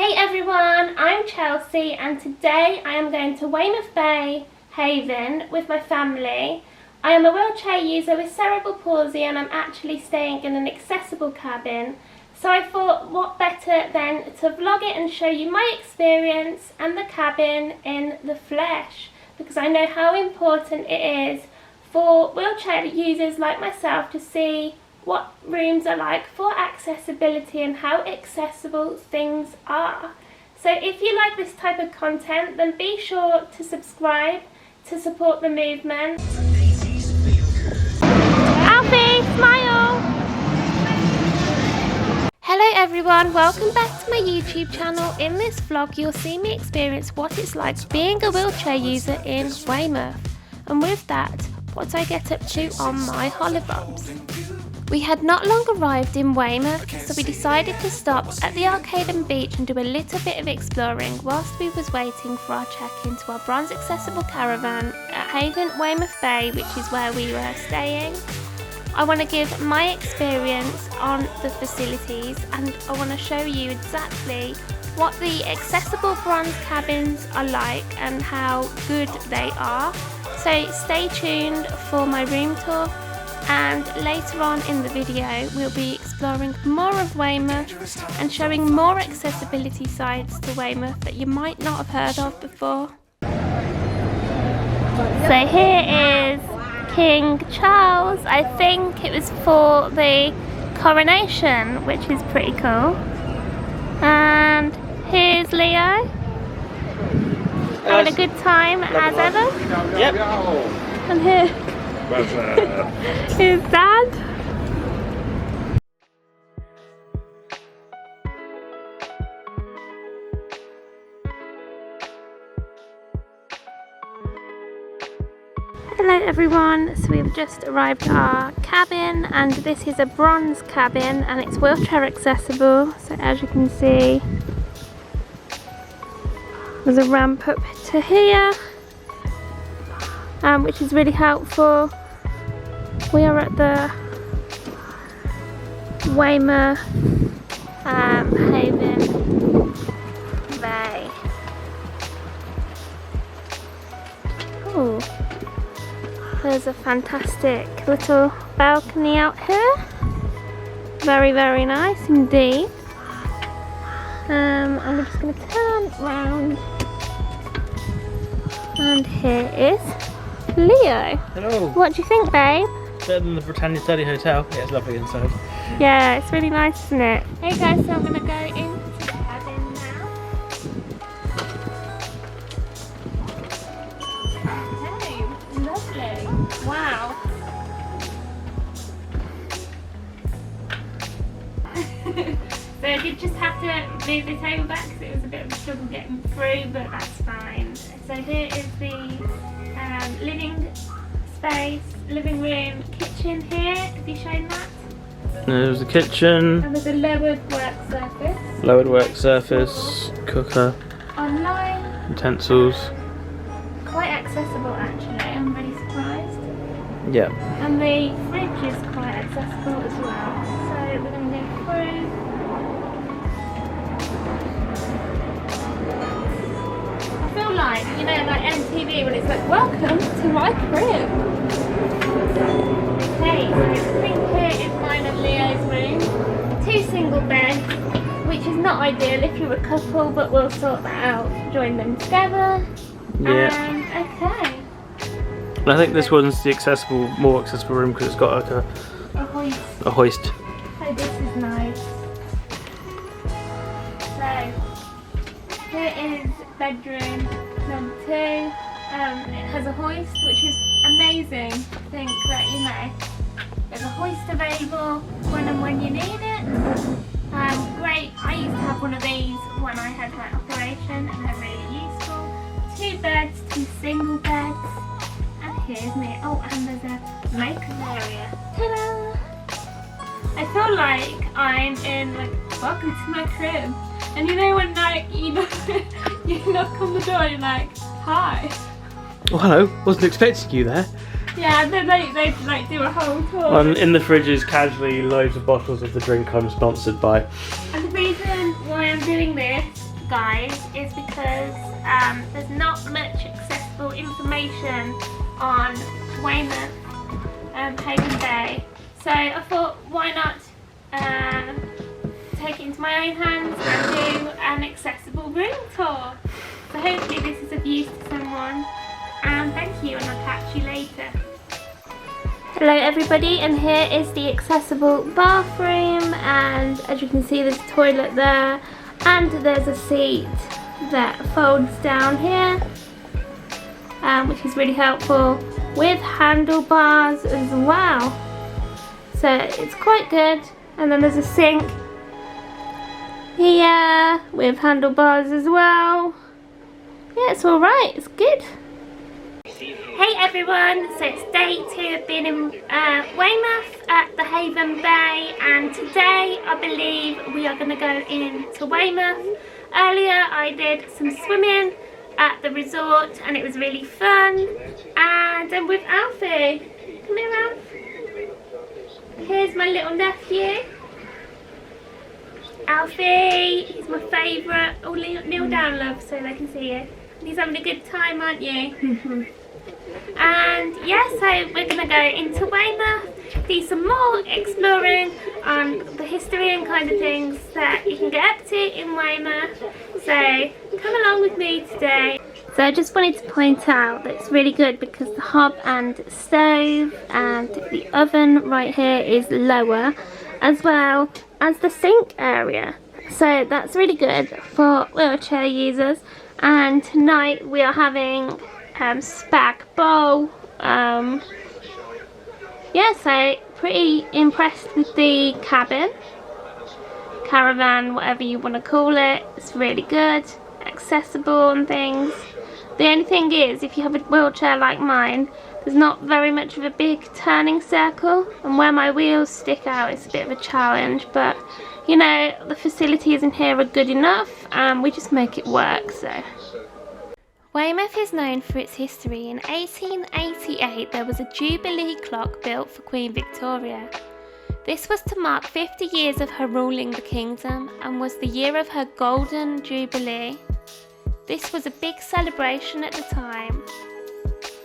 Hey everyone, I'm Chelsea and today I am going to Weymouth Bay Haven with my family. I am a wheelchair user with cerebral palsy and I'm actually staying in an accessible cabin. So I thought what better than to vlog it and show you my experience and the cabin in the flesh, because I know how important it is for wheelchair users like myself to see what rooms are like for accessibility and how accessible things are. So if you like this type of content, then be sure to subscribe to support the movement. Alfie, smile! Hello everyone, welcome back to my YouTube channel. In this vlog you'll see me experience what it's like being a wheelchair user in Weymouth, and with that, what I get up to on my holidubs. We had not long arrived in Weymouth, so we decided to stop at the Arcade and Beach and do a little bit of exploring whilst we was waiting for our check-in to our bronze accessible caravan at Haven, Weymouth Bay, which is where we were staying. I want to give my experience on the facilities and I want to show you exactly what the accessible bronze cabins are like and how good they are. So stay tuned for my room tour. And later on in the video we'll be exploring more of Weymouth and showing more accessibility sides to Weymouth that you might not have heard of before. So here is King Charles. I think it was for the coronation, which is pretty cool. And here's Leo. Having a good time as ever. Yep. And here is Dad. Hello everyone, so we've just arrived at our cabin and this is a bronze cabin and it's wheelchair accessible. So as you can see, there's a ramp up to here, which is really helpful. We are at the Weymouth Haven Bay. Oh, there's a fantastic little balcony out here. Very, very nice indeed. And we're just going to turn round. And here is Leo. Hello. What do you think, babe? Better than the Britannia Study Hotel. Yeah, it's lovely inside. Yeah, it's really nice, isn't it? Hey guys, so I'm going to go into the cabin now. Hey, lovely. Wow. So I did just have to move the table back because it was a bit of a struggle getting through, but that's fine. So here is the living space, living room, kitchen here. Have you shown that? There's the kitchen. And there's a lowered work surface. Lowered work surface, cooker, Online. utensils. Quite accessible actually, I'm really surprised. Yeah. And the fridge is quite accessible as well. So we're going to go through. I feel like, you know, like MTV when it's like, welcome to my crib. Okay, so I think here is mine and Leo's room. 2 single beds, which is not ideal if you're a couple, but we'll sort that out, join them together. Yeah. Okay. And I think this one's the more accessible room because it's got like A hoist. a hoist. So this is nice. So here is bedroom number 2. It has a hoist, which is amazing. I think that, you know, there's a hoist available when you need it. Great. I used to have one of these when I had my operation, and they're really useful. 2 beds, 2 single beds. And here's me. Oh, and there's a makeup area. Ta-da! I feel like I'm in like, welcome to my crib. And you know when like you knock on the door and you're like, hi. Oh hello, wasn't expecting you there. Yeah, and then they like do a whole tour. In the fridge is casually loads of bottles of the drink I'm sponsored by. And the reason why I'm doing this guys, is because there's not much accessible information on Weymouth Haven Bay. So I thought, why not take it into my own hands and do an accessible room tour. So hopefully this is of use to someone. And thank you, and I'll catch you later. Hello everybody, and here is the accessible bathroom, and as you can see there's a toilet there, and there's a seat that folds down here, which is really helpful, with handlebars as well. So it's quite good. And then there's a sink here with handlebars as well. Yeah, it's alright, it's good. Hey everyone, so it's day 2 of being in Weymouth at the Haven Bay, and today I believe we are going to go into Weymouth. Earlier I did some swimming at the resort and it was really fun, and I'm with Alfie. Come here, Alf. Here's my little nephew, Alfie. He's my favourite. Oh, kneel down, love, so they can see you. He's having a good time, aren't you? And yeah, so we're going to go into Weymouth, do some more exploring on the history and kind of things that you can get up to in Weymouth. So come along with me today. So I just wanted to point out that it's really good because the hob and stove and the oven right here is lower, as well as the sink area. So that's really good for wheelchair users. And tonight we are having spag bowl. Yeah, so pretty impressed with the cabin, caravan, whatever you want to call it. It's really good, accessible and things. The only thing is, if you have a wheelchair like mine, there's not very much of a big turning circle, and where my wheels stick out it's a bit of a challenge, but you know, the facilities in here are good enough and we just make it work. So Weymouth is known for its history. In 1888 there was a Jubilee clock built for Queen Victoria. This was to mark 50 years of her ruling the kingdom and was the year of her Golden Jubilee. This was a big celebration at the time.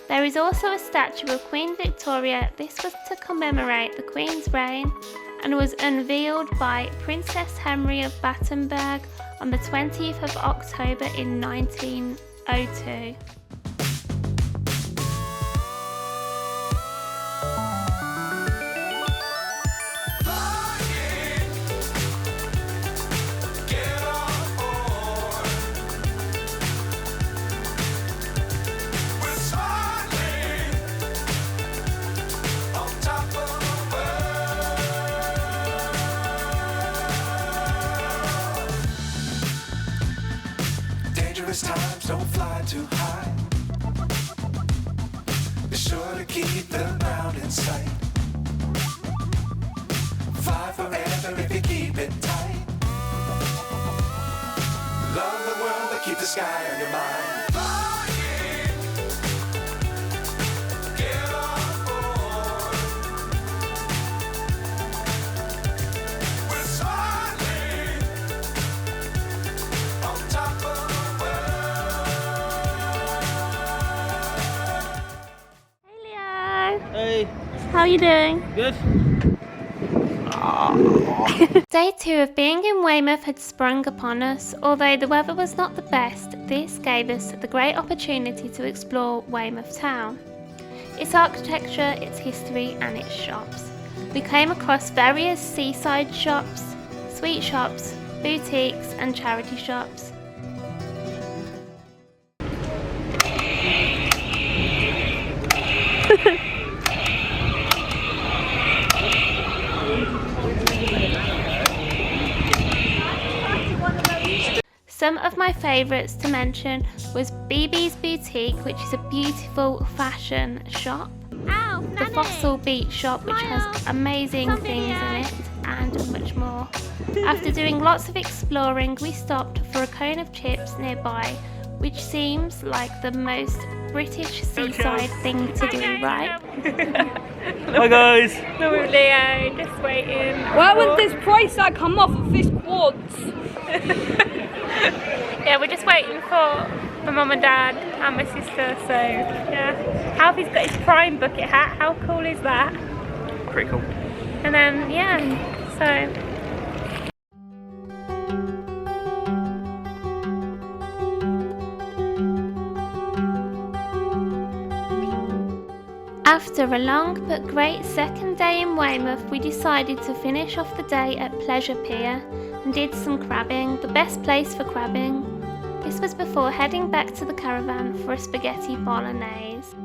There is also a statue of Queen Victoria. This was to commemorate the Queen's reign and was unveiled by Princess Henry of Battenberg on the 20th of October in 1902. Times don't fly too high. Be sure to keep the ground in sight. Fly forever if you keep it tight. Love the world, but keep the sky on your mind. Hey, How are you doing? good? Day 2 of being in Weymouth had sprung upon us. Although the weather was not the best, this gave us the great opportunity to explore Weymouth town, its architecture, its history and its shops. We came across various seaside shops, sweet shops, boutiques and charity shops. Some of my favourites to mention was BB's Boutique, which is a beautiful fashion shop. The Fossil Beach shop, which has amazing things in it and much more. After doing lots of exploring, we stopped for a cone of chips nearby, which seems like the most British seaside thing to do, right? Hi guys! No, Leo, just waiting. Why would this price tag come off of this quads? Yeah, we're just waiting for my mum and dad and my sister, so yeah. Alfie's got his Prime bucket hat, how cool is that? Pretty cool. And then, yeah, so. After a long but great second day in Weymouth, we decided to finish off the day at Pleasure Pier and did some crabbing, the best place for crabbing. This was before heading back to the caravan for a spaghetti bolognese.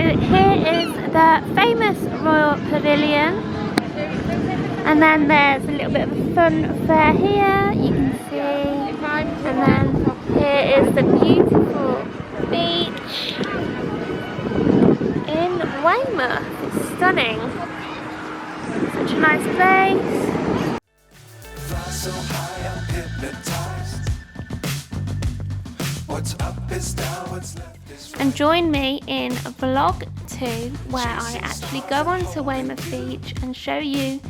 Here is the famous Royal Pavilion, and then there's a little bit of a fun fair here, you can see, and then here is the beautiful beach in Weymouth. It's stunning, such a nice place. Fly so high, I'm hypnotized. What's up is down, what's left is right. And join me in vlog 2 where I actually go onto Weymouth Beach and show you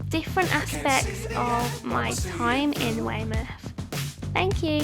different aspects of my time in Weymouth. Thank you.